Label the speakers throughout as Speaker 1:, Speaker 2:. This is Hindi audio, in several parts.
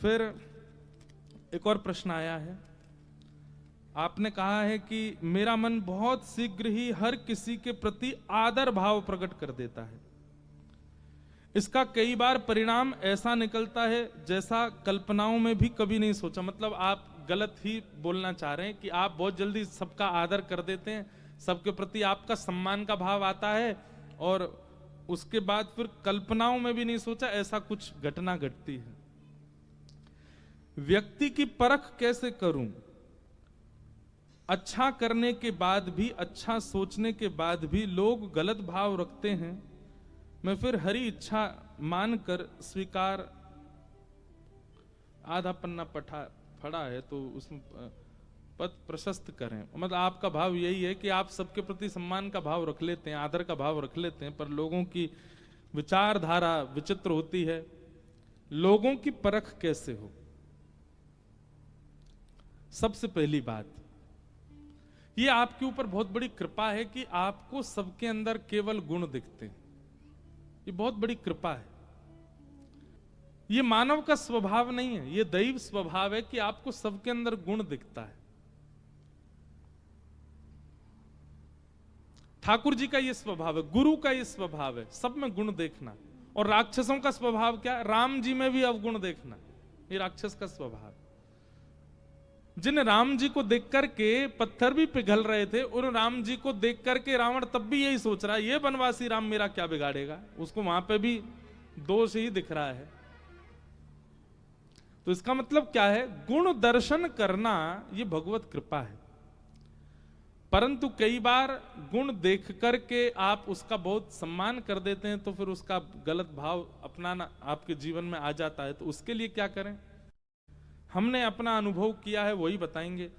Speaker 1: फिर एक और प्रश्न आया है। आपने कहा है कि मेरा मन बहुत शीघ्र ही हर किसी के प्रति आदर भाव प्रकट कर देता है। इसका कई बार परिणाम ऐसा निकलता है जैसा कल्पनाओं में भी कभी नहीं सोचा। मतलब आप गलत ही बोलना चाह रहे हैं कि आप बहुत जल्दी सबका आदर कर देते हैं, सबके प्रति आपका सम्मान का भाव आता है और उसके बाद फिर कल्पनाओं में भी नहीं सोचा ऐसा कुछ घटना घटती है। व्यक्ति की परख कैसे करूं? अच्छा करने के बाद भी, अच्छा सोचने के बाद भी लोग गलत भाव रखते हैं। मैं फिर हरी इच्छा मानकर स्वीकार। आधा पन्ना पढ़ा है तो उसमें पद प्रशस्त करें। मतलब आपका भाव यही है कि आप सबके प्रति सम्मान का भाव रख लेते हैं, आदर का भाव रख लेते हैं, पर लोगों की विचारधारा विचित्र होती है। लोगों की परख कैसे हो? सबसे पहली बात, ये आपके ऊपर बहुत बड़ी कृपा है कि आपको सबके अंदर केवल गुण दिखते हैं। ये बहुत बड़ी कृपा है। ये मानव का स्वभाव नहीं है, ये दैव स्वभाव है कि आपको सबके अंदर गुण दिखता है। ठाकुर जी का ये स्वभाव है, गुरु का ये स्वभाव है, सब में गुण देखना। और राक्षसों का स्वभाव क्या? राम जी में भी अवगुण देखना। ये राक्षस का स्वभाव। जिन राम जी को देख करके पत्थर भी पिघल रहे थे, उन राम जी को देख करके रावण तब भी यही सोच रहा है, ये बनवासी राम मेरा क्या बिगाड़ेगा। उसको वहां पे भी दोष ही दिख रहा है। तो इसका मतलब क्या है? गुण दर्शन करना ये भगवत कृपा है। परंतु कई बार गुण देख करके आप उसका बहुत सम्मान कर देते हैं तो फिर उसका गलत भाव अपनाना आपके जीवन में आ जाता है। तो उसके लिए क्या करें? हमने अपना अनुभव किया है, वही बताएंगे।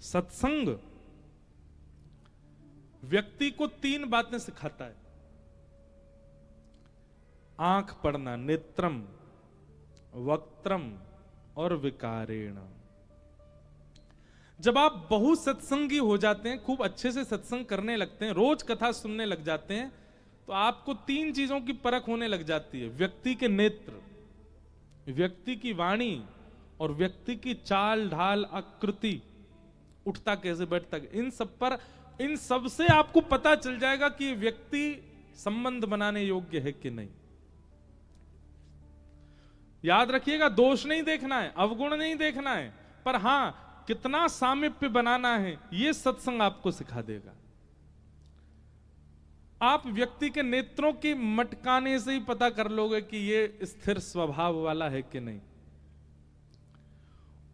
Speaker 1: सत्संग व्यक्ति को 3 बातें सिखाता है। आंख पढ़ना, नेत्रम, वक्त्रम और विकारेण। जब आप बहुत सत्संगी हो जाते हैं, खूब अच्छे से सत्संग करने लगते हैं, रोज कथा सुनने लग जाते हैं, तो आपको 3 चीजों की परख होने लग जाती है। व्यक्ति के नेत्र, व्यक्ति की वाणी और व्यक्ति की चाल ढाल, आकृति, उठता कैसे, बैठता। इन सब से आपको पता चल जाएगा कि व्यक्ति संबंध बनाने योग्य है कि नहीं। याद रखिएगा, दोष नहीं देखना है, अवगुण नहीं देखना है, पर हां कितना सामीप्य बनाना है, यह सत्संग आपको सिखा देगा। आप व्यक्ति के नेत्रों की मटकाने से ही पता कर लोगे कि ये स्थिर स्वभाव वाला है कि नहीं।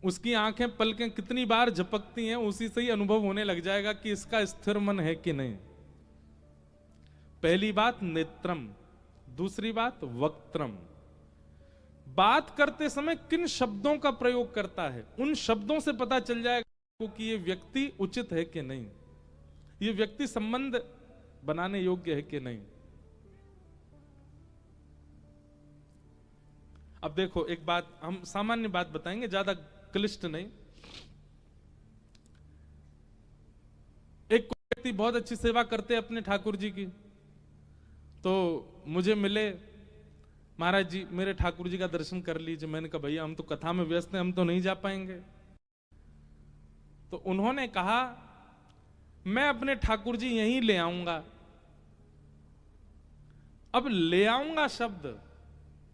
Speaker 1: उसकी आंखें पलकें कितनी बार झपकती हैं, उसी से ही अनुभव होने लग जाएगा कि इसका स्थिर मन है कि नहीं। पहली बात नेत्रम, दूसरी बात वक्त्रम। बात करते समय किन शब्दों का प्रयोग करता है, उन शब्दों से पता चल जाएगा कि ये व्यक्ति उचित है कि नहीं, ये व्यक्ति संबंध बनाने योग्य है कि नहीं। अब देखो, एक बात हम सामान्य बात बताएंगे, ज्यादा क्लिष्ट नहीं। एक व्यक्ति बहुत अच्छी सेवा करते हैं अपने ठाकुर जी की, तो मुझे मिले, महाराज जी मेरे ठाकुर जी का दर्शन कर लीजिए। मैंने कहा भैया हम तो कथा में व्यस्त हैं, हम तो नहीं जा पाएंगे। तो उन्होंने कहा मैं अपने ठाकुर जी यहीं ले आऊंगा। अब ले आऊंगा शब्द,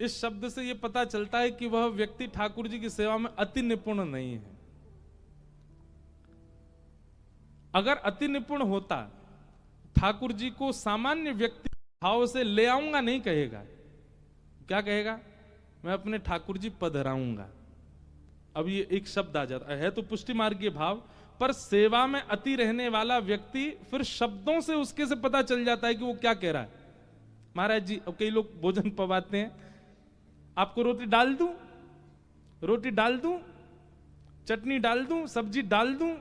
Speaker 1: इस शब्द से यह पता चलता है कि वह व्यक्ति ठाकुर जी की सेवा में अति निपुण नहीं है। अगर अति निपुण होता, ठाकुर जी को सामान्य व्यक्ति भाव से ले आऊंगा नहीं कहेगा, क्या कहेगा? मैं अपने ठाकुर जी पधराऊंगा। अब ये एक शब्द आ जाता है तो पुष्टि मार्गीय भाव, पर सेवा में अति रहने वाला व्यक्ति फिर शब्दों से उसके से पता चल जाता है कि वो क्या कह रहा है। महाराज जी, अब कई लोग भोजन पवाते हैं, आपको रोटी डाल दूं, रोटी डाल दूं, चटनी डाल दूं, सब्जी डाल दूं।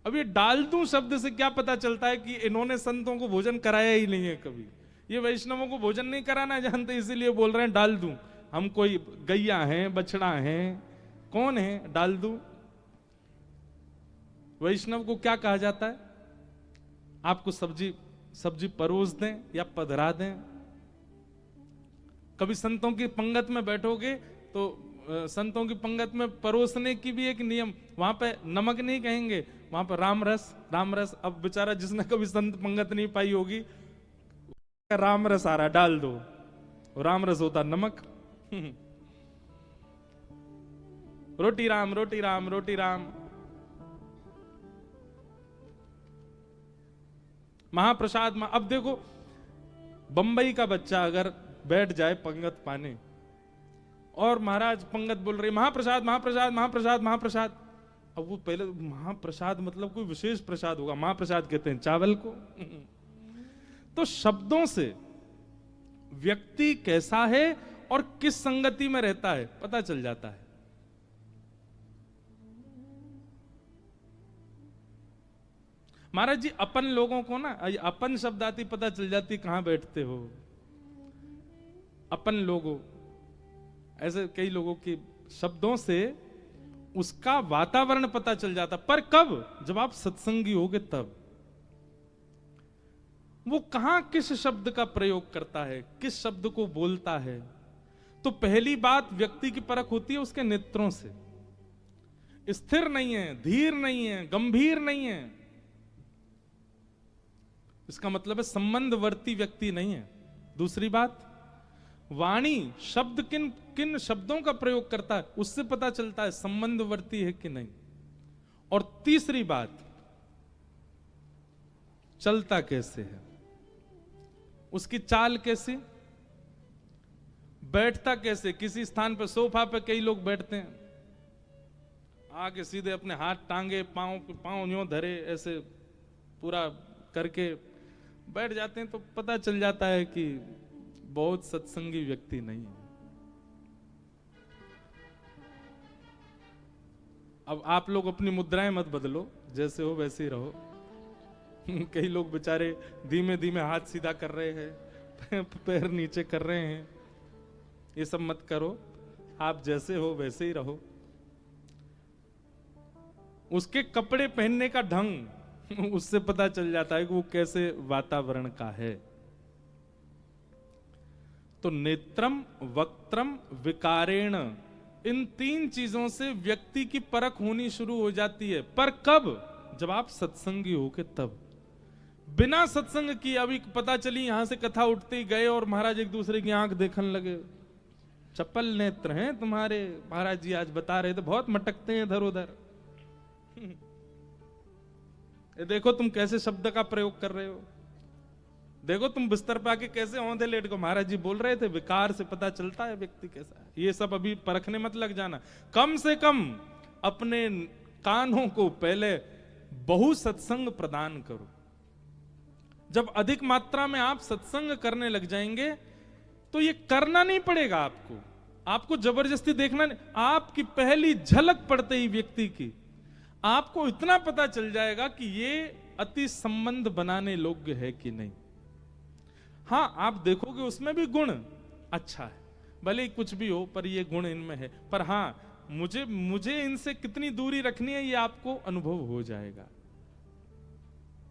Speaker 1: अब ये डाल दूं शब्द से क्या पता चलता है कि इन्होंने संतों को भोजन कराया ही नहीं है कभी। ये वैष्णवों को भोजन नहीं कराना जानते, इसीलिए बोल रहे हैं डाल दूं। हम कोई गैया हैं, बछड़ा हैं, कौन है डाल दूं? वैष्णव को क्या कहा जाता है? आपको सब्जी परोस दें या पधरा दें, कभी संतों की पंगत में बैठोगे तो संतों की पंगत में परोसने की भी एक नियम, वहां पे नमक नहीं कहेंगे, वहां पर राम रस, राम रस। अब बेचारा जिसने कभी संत पंगत नहीं पाई होगी, राम रस आ रहा डाल दो, राम रस होता नमक। रोटी राम, रोटी राम, रोटी राम। महाप्रसाद। अब देखो बंबई का बच्चा अगर बैठ जाए पंगत पाने और महाराज पंगत बोल रही महाप्रसाद महाप्रसाद महाप्रसाद महाप्रसाद, अब वो पहले महाप्रसाद मतलब कोई विशेष प्रसाद होगा, महाप्रसाद कहते हैं चावल को। तो शब्दों से व्यक्ति कैसा है और किस संगति में रहता है पता चल जाता है। महाराज जी अपन लोगों को ना अपन शब्द आती पता चल जाती कहां बैठते हो। अपन लोगों, ऐसे कई लोगों के शब्दों से उसका वातावरण पता चल जाता, पर कब? जब आप सत्संगी होगे तब। वो कहां किस शब्द का प्रयोग करता है, किस शब्द को बोलता है। तो पहली बात व्यक्ति की परख होती है उसके नेत्रों से। स्थिर नहीं है, धीर नहीं है, गंभीर नहीं है, इसका मतलब है संबंधवर्ती व्यक्ति नहीं है। दूसरी बात, वाणी शब्द किन किन शब्दों का प्रयोग करता है उससे पता चलता है संबंधवर्ती है कि नहीं। और तीसरी बात, चलता कैसे है, उसकी चाल कैसी, बैठता कैसे। किसी स्थान पर सोफा पे कई लोग बैठते हैं, आके सीधे अपने हाथ टांगे, पांव यूं धरे, ऐसे पूरा करके बैठ जाते हैं, तो पता चल जाता है कि बहुत सत्संगी व्यक्ति नहीं है। अब आप लोग अपनी मुद्राएं मत बदलो, जैसे हो वैसे ही रहो। कई लोग बेचारे धीमे धीमे हाथ सीधा कर रहे हैं, पैर नीचे कर रहे हैं, ये सब मत करो। आप जैसे हो वैसे ही रहो। उसके कपड़े पहनने का ढंग उससे पता चल जाता है कि वो कैसे वातावरण का है। तो नेत्रम, वक्त्रम, विकारेण, इन तीन चीजों से व्यक्ति की परख होनी शुरू हो जाती है। पर कब? जब आप सत्संगी होके तब। बिना सत्संग की अभी पता चली यहां से कथा उठते ही गए और महाराज एक दूसरे की आंख देखने लगे, चप्पल नेत्र हैं तुम्हारे, महाराज जी आज बता रहे थे बहुत मटकते हैं इधर उधर। देखो तुम कैसे शब्द का प्रयोग कर रहे हो, देखो तुम बिस्तर पे आके कैसे औंधे लेट को, महाराज जी बोल रहे थे विकार से पता चलता है व्यक्ति कैसा है। ये सब अभी परखने मत लग जाना। कम से कम अपने कानों को पहले बहु सत्संग प्रदान करो। जब अधिक मात्रा में आप सत्संग करने लग जाएंगे तो ये करना नहीं पड़ेगा आपको जबरदस्ती देखना नहीं। आपकी पहली झलक पड़ते ही व्यक्ति की आपको इतना पता चल जाएगा कि ये अति संबंध बनाने योग्य है कि नहीं। हाँ, आप देखोगे उसमें भी गुण अच्छा है, भले ही कुछ भी हो पर ये गुण इनमें है। पर हाँ, मुझे इनसे कितनी दूरी रखनी है ये आपको अनुभव हो जाएगा।